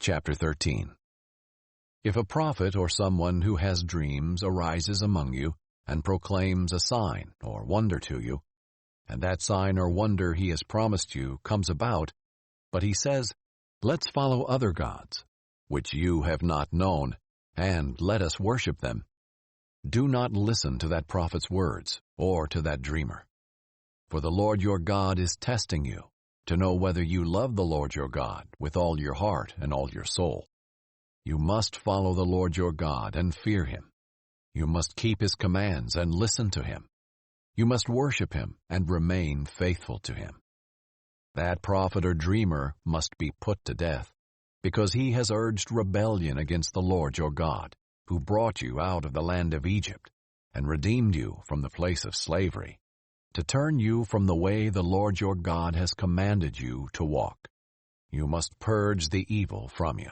Chapter 13. If a prophet or someone who has dreams arises among you and proclaims a sign or wonder to you, and that sign or wonder he has promised you comes about, but he says, "Let's follow other gods, which you have not known, and let us worship them," do not listen to that prophet's words or to that dreamer. For the Lord your God is testing you to know whether you love the Lord your God with all your heart and all your soul. You must follow the Lord your God and fear him. You must keep his commands and listen to him. You must worship him and remain faithful to him. That prophet or dreamer must be put to death, because he has urged rebellion against the Lord your God, who brought you out of the land of Egypt and redeemed you from the place of slavery, to turn you from the way the Lord your God has commanded you to walk. You must purge the evil from you.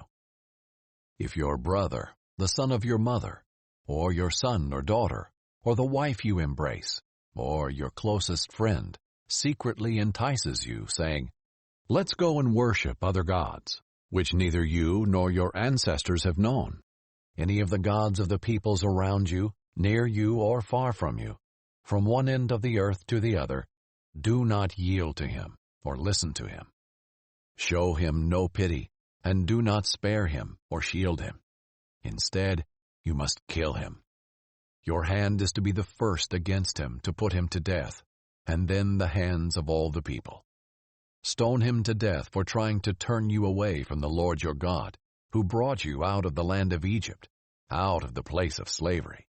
If your brother, the son of your mother, or your son or daughter, or the wife you embrace, or your closest friend, secretly entices you, saying, "Let's go and worship other gods, which neither you nor your ancestors have known," any of the gods of the peoples around you, near you or far from you, from one end of the earth to the other, do not yield to him or listen to him. Show him no pity, and do not spare him or shield him. Instead, you must kill him. Your hand is to be the first against him to put him to death, and then the hands of all the people. Stone him to death for trying to turn you away from the Lord your God, who brought you out of the land of Egypt, out of the place of slavery.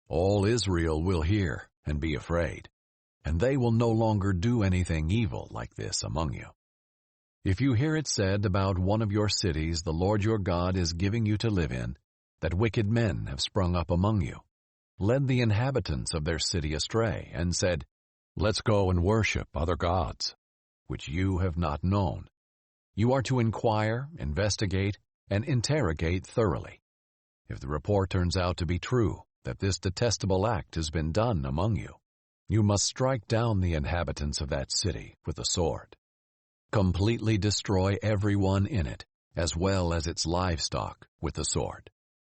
All Israel will hear and be afraid, and they will no longer do anything evil like this among you. If you hear it said about one of your cities the Lord your God is giving you to live in, that wicked men have sprung up among you, led the inhabitants of their city astray, and said, "Let's go and worship other gods," which you have not known, you are to inquire, investigate, and interrogate thoroughly. If the report turns out to be true, that this detestable act has been done among you, you must strike down the inhabitants of that city with the sword. Completely destroy everyone in it, as well as its livestock, with the sword.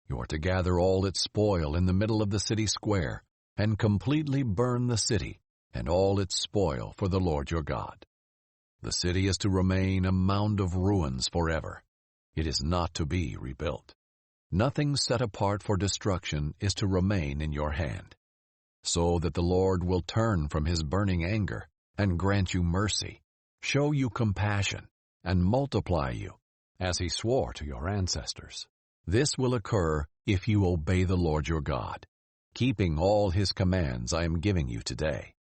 You are to gather all its spoil in the middle of the city square, and completely burn the city and all its spoil for the Lord your God. The city is to remain a mound of ruins forever. It is not to be rebuilt. Nothing set apart for destruction is to remain in your hand, so that the Lord will turn from his burning anger and grant you mercy, show you compassion, and multiply you, as he swore to your ancestors. This will occur if you obey the Lord your God, keeping all his commands I am giving you today,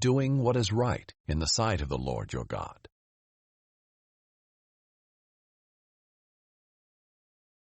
doing what is right in the sight of the Lord your God.